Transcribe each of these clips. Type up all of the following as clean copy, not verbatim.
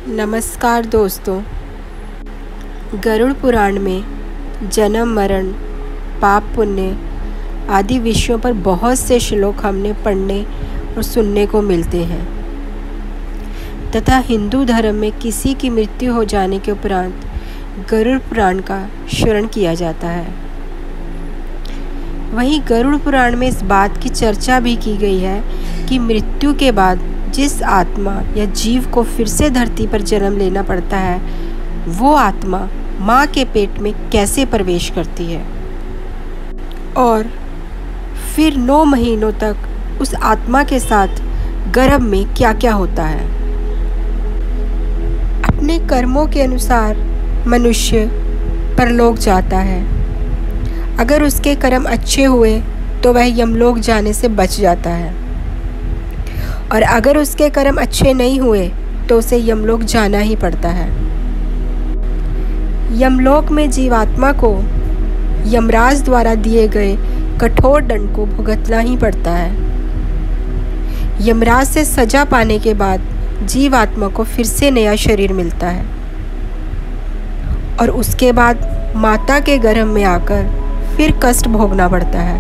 नमस्कार दोस्तों। गरुड़ पुराण में जन्म, मरण, पाप, पुण्य आदि विषयों पर बहुत से श्लोक हमने पढ़ने और सुनने को मिलते हैं तथा हिंदू धर्म में किसी की मृत्यु हो जाने के उपरांत गरुड़ पुराण का श्रवण किया जाता है। वहीं गरुड़ पुराण में इस बात की चर्चा भी की गई है कि मृत्यु के बाद जिस आत्मा या जीव को फिर से धरती पर जन्म लेना पड़ता है, वो आत्मा माँ के पेट में कैसे प्रवेश करती है और फिर 9 महीनों तक उस आत्मा के साथ गर्भ में क्या क्या होता है। अपने कर्मों के अनुसार मनुष्य परलोक जाता है। अगर उसके कर्म अच्छे हुए तो वह यमलोक जाने से बच जाता है और अगर उसके कर्म अच्छे नहीं हुए तो उसे यमलोक जाना ही पड़ता है। यमलोक में जीवात्मा को यमराज द्वारा दिए गए कठोर दंड को भुगतना ही पड़ता है। यमराज से सजा पाने के बाद जीवात्मा को फिर से नया शरीर मिलता है और उसके बाद माता के गर्भ में आकर फिर कष्ट भोगना पड़ता है।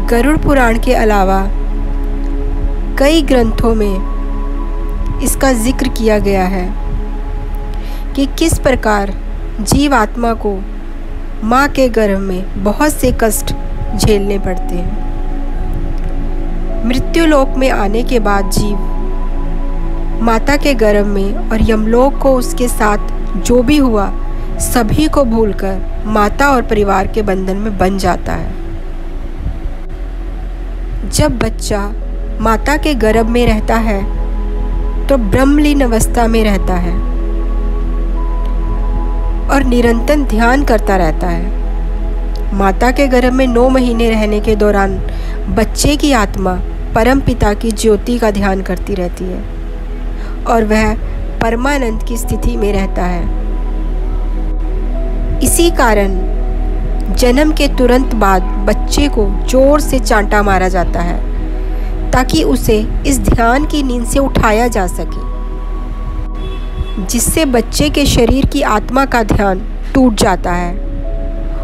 गरुड़ पुराण के अलावा कई ग्रंथों में इसका जिक्र किया गया है कि किस प्रकार जीवात्मा को माँ के गर्भ में बहुत से कष्ट झेलने पड़ते हैं। मृत्यु लोक में आने के बाद जीव माता के गर्भ में और यमलोक को उसके साथ जो भी हुआ सभी को भूलकर माता और परिवार के बंधन में बंध जाता है। जब बच्चा माता के गर्भ में रहता है तो ब्रह्मलीन अवस्था में रहता है और निरंतर ध्यान करता रहता है। माता के गर्भ में 9 महीने रहने के दौरान बच्चे की आत्मा परम पिता की ज्योति का ध्यान करती रहती है और वह परमानंद की स्थिति में रहता है। इसी कारण जन्म के तुरंत बाद बच्चे को जोर से चांटा मारा जाता है ताकि उसे इस ध्यान की नींद से उठाया जा सके, जिससे बच्चे के शरीर की आत्मा का ध्यान टूट जाता है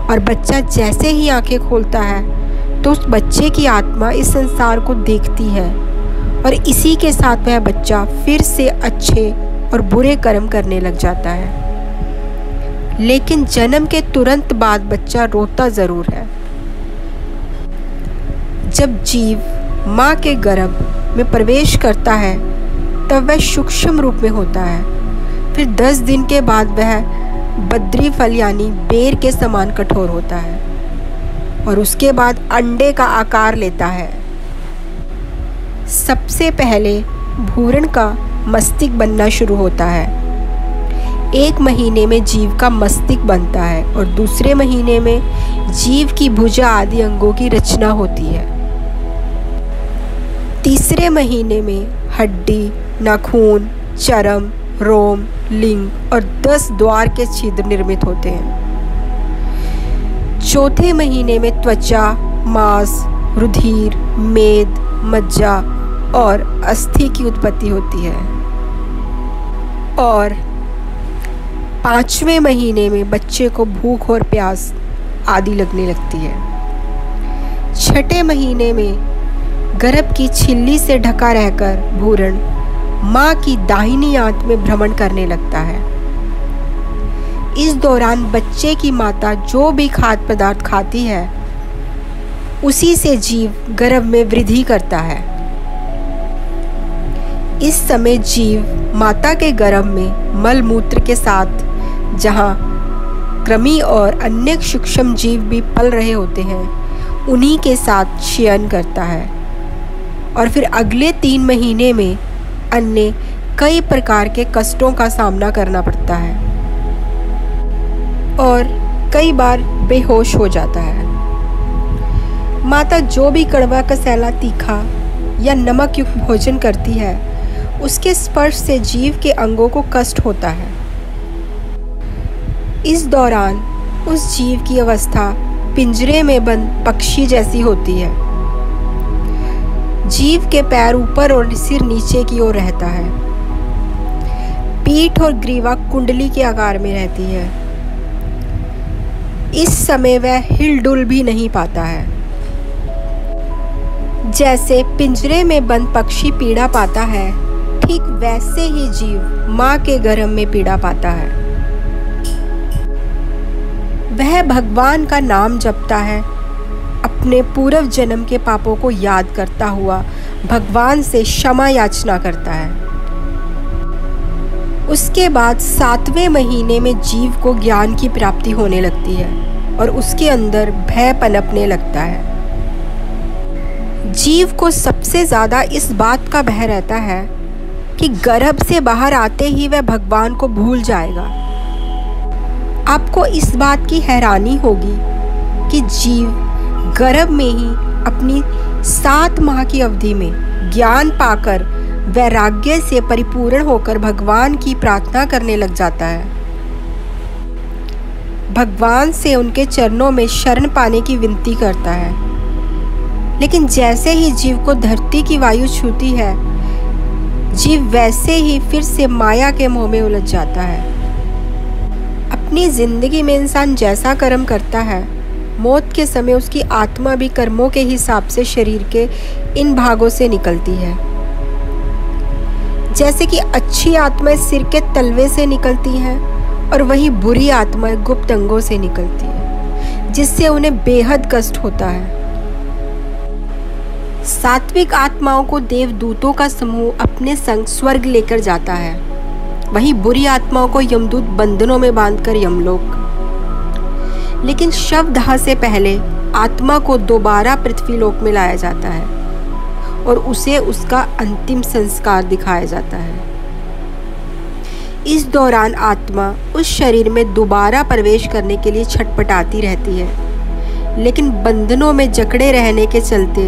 और बच्चा जैसे ही आंखें खोलता है तो उस बच्चे की आत्मा इस संसार को देखती है और इसी के साथ वह बच्चा फिर से अच्छे और बुरे कर्म करने लग जाता है। लेकिन जन्म के तुरंत बाद बच्चा रोता ज़रूर है। जब जीव माँ के गर्भ में प्रवेश करता है तब वह सूक्ष्म रूप में होता है। फिर 10 दिन के बाद वह बद्री फल यानी बेर के समान कठोर होता है और उसके बाद अंडे का आकार लेता है। सबसे पहले भूरण का मस्तिष्क बनना शुरू होता है। 1 महीने में जीव का मस्तिष्क बनता है और दूसरे महीने में जीव की भुजा आदि अंगों की रचना होती है। तीसरे महीने में हड्डी, नाखून, चर्म, रोम, लिंग और 10 द्वार के छिद्र निर्मित होते हैं। चौथे महीने में त्वचा, मांस, रुधिर, मेद, मज्जा और अस्थि की उत्पत्ति होती है और 5वें महीने में बच्चे को भूख और प्यास आदि लगने लगती है। 6ठे महीने में गर्भ की छिल्ली से ढका रहकर भूरण माँ की दाहिनी आंत में भ्रमण करने लगता है। इस दौरान बच्चे की माता जो भी खाद्य पदार्थ खाती है उसी से जीव गर्भ में वृद्धि करता है। इस समय जीव माता के गर्भ में मल मूत्र के साथ जहाँ कृमि और अन्य सूक्ष्म जीव भी पल रहे होते हैं उन्हीं के साथ शयन करता है और फिर अगले 3 महीने में अन्य कई प्रकार के कष्टों का सामना करना पड़ता है और कई बार बेहोश हो जाता है। माता जो भी कड़वा, कसैला, तीखा या नमक युक्त भोजन करती है उसके स्पर्श से जीव के अंगों को कष्ट होता है। इस दौरान उस जीव की अवस्था पिंजरे में बंद पक्षी जैसी होती है। जीव के पैर ऊपर और सिर नीचे की ओर रहता है। पीठ और ग्रीवा कुंडली के आकार में रहती है। इस समय वह हिलडुल भी नहीं पाता है। जैसे पिंजरे में बंद पक्षी पीड़ा पाता है, ठीक वैसे ही जीव माँ के गर्भ में पीड़ा पाता है। वह भगवान का नाम जपता है, अपने पूर्व जन्म के पापों को याद करता हुआ भगवान से क्षमा याचना करता है। उसके बाद 7वें महीने में जीव को ज्ञान की प्राप्ति होने लगती है और उसके अंदर भय पनपने लगता है। जीव को सबसे ज़्यादा इस बात का भय रहता है कि गर्भ से बाहर आते ही वह भगवान को भूल जाएगा। आपको इस बात की हैरानी होगी कि जीव गर्भ में ही अपनी 7 माह की अवधि में ज्ञान पाकर वैराग्य से परिपूर्ण होकर भगवान की प्रार्थना करने लग जाता है। भगवान से उनके चरणों में शरण पाने की विनती करता है। लेकिन जैसे ही जीव को धरती की वायु छूती है, जीव वैसे ही फिर से माया के मोह में उलझ जाता है। अपनी जिंदगी में इंसान जैसा कर्म करता है, मौत के समय उसकी आत्मा भी कर्मों के हिसाब से शरीर के इन भागों से निकलती है। जैसे कि अच्छी आत्माएं सिर के तलवे से निकलती हैं और वही बुरी आत्माएं गुप्त अंगों से निकलती है, जिससे उन्हें बेहद कष्ट होता है। सात्विक आत्माओं को देवदूतों का समूह अपने संग स्वर्ग लेकर जाता है, वहीं बुरी आत्माओं को यमदूत बंधनों में बांधकर यमलोक। लेकिन शवदाह से पहले आत्मा को दोबारा पृथ्वीलोक में लाया जाता है और उसे उसका अंतिम संस्कार दिखाया जाता है। इस दौरान आत्मा उस शरीर में दोबारा प्रवेश करने के लिए छटपटाती रहती है, लेकिन बंधनों में जकड़े रहने के चलते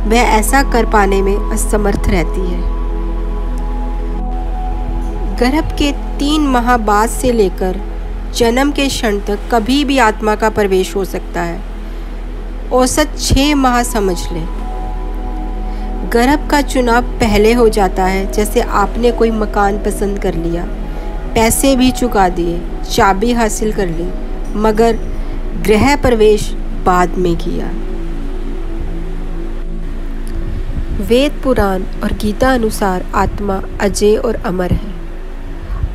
वह ऐसा कर पाने में असमर्थ रहती है। गर्भ के 3 माह बाद से लेकर जन्म के क्षण तक कभी भी आत्मा का प्रवेश हो सकता है। औसत 6 माह समझ लें। गर्भ का चुनाव पहले हो जाता है, जैसे आपने कोई मकान पसंद कर लिया, पैसे भी चुका दिए, चाबी हासिल कर ली, मगर गृह प्रवेश बाद में किया। वेद पुराण और गीता अनुसार आत्मा अजय और अमर है।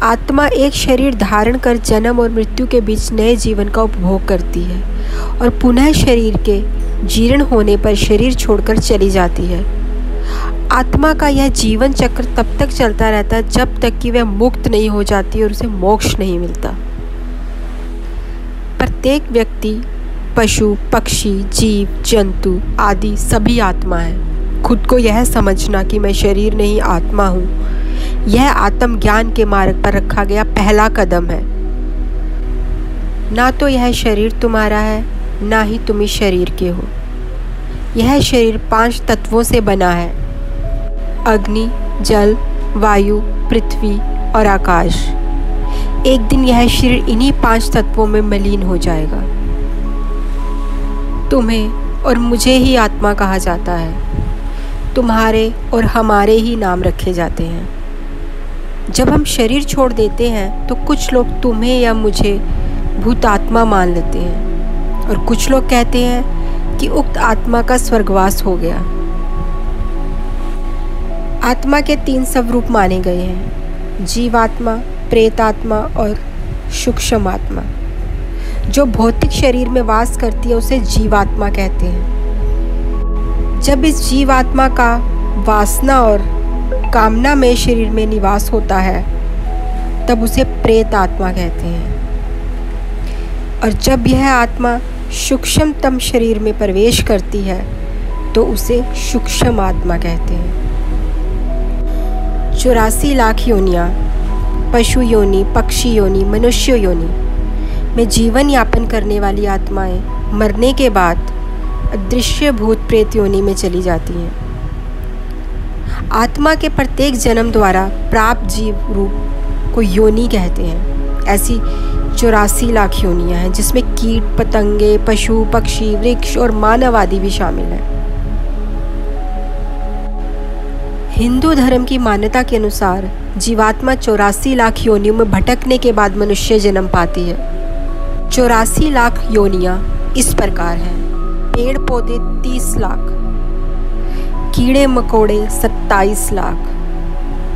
आत्मा एक शरीर धारण कर जन्म और मृत्यु के बीच नए जीवन का उपभोग करती है और पुनः शरीर के जीर्ण होने पर शरीर छोड़कर चली जाती है। आत्मा का यह जीवन चक्र तब तक चलता रहता है जब तक कि वह मुक्त नहीं हो जाती और उसे मोक्ष नहीं मिलता। प्रत्येक व्यक्ति, पशु, पक्षी, जीव, जंतु आदि सभी आत्मा हैं। खुद को यह समझना कि मैं शरीर नहीं आत्मा हूँ, यह आत्मज्ञान के मार्ग पर रखा गया पहला कदम है। ना तो यह शरीर तुम्हारा है, ना ही तुम इस शरीर के हो। यह शरीर 5 तत्वों से बना है: अग्नि, जल, वायु, पृथ्वी और आकाश। एक दिन यह शरीर इन्हीं 5 तत्वों में मलीन हो जाएगा। तुम्हें और मुझे ही आत्मा कहा जाता है। तुम्हारे और हमारे ही नाम रखे जाते हैं। जब हम शरीर छोड़ देते हैं तो कुछ लोग तुम्हें या मुझे भूतात्मा मान लेते हैं और कुछ लोग कहते हैं कि उक्त आत्मा का स्वर्गवास हो गया। आत्मा के 3 स्वरूप माने गए हैं: जीवात्मा, प्रेतात्मा और सूक्ष्म आत्मा। जो भौतिक शरीर में वास करती है उसे जीवात्मा कहते हैं। जब इस जीवात्मा का वासना और कामना में शरीर में निवास होता है तब उसे प्रेत आत्मा कहते हैं। और जब यह आत्मा सूक्ष्मतम शरीर में प्रवेश करती है तो उसे सूक्ष्म आत्मा कहते हैं। 84 लाख योनियाँ, पशु योनि, पक्षी योनि, मनुष्य योनि में जीवन यापन करने वाली आत्माएं मरने के बाद अदृश्य भूत प्रेत योनि में चली जाती हैं। आत्मा के प्रत्येक जन्म द्वारा प्राप्त जीव रूप को योनि कहते हैं। ऐसी 84 लाख योनियाँ हैं जिसमें कीट, पतंगे, पशु, पक्षी, वृक्ष और मानव आदि भी शामिल हैं। हिंदू धर्म की मान्यता के अनुसार जीवात्मा 84 लाख योनियों में भटकने के बाद मनुष्य जन्म पाती है। 84 लाख योनियां इस प्रकार हैं: पेड़ पौधे 30 लाख, कीड़े मकोड़े 27 लाख,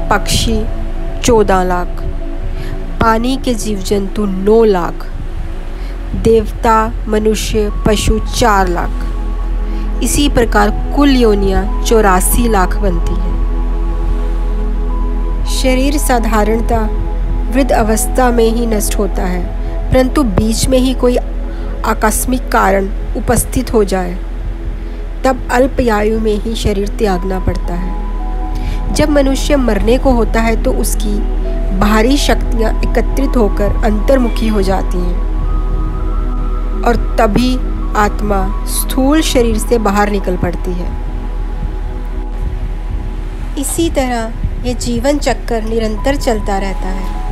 पक्षी 14 लाख, पानी के जीव जंतु 9 लाख, देवता मनुष्य पशु 4 लाख। इसी प्रकार कुल योनियां 84 लाख बनती हैं। शरीर साधारणतः वृद्ध अवस्था में ही नष्ट होता है, परंतु बीच में ही कोई आकस्मिक कारण उपस्थित हो जाए तब अल्पायु में ही शरीर त्यागना पड़ता है। जब मनुष्य मरने को होता है तो उसकी बाहरी शक्तियाँ एकत्रित होकर अंतर्मुखी हो जाती हैं और तभी आत्मा स्थूल शरीर से बाहर निकल पड़ती है। इसी तरह ये जीवन चक्कर निरंतर चलता रहता है।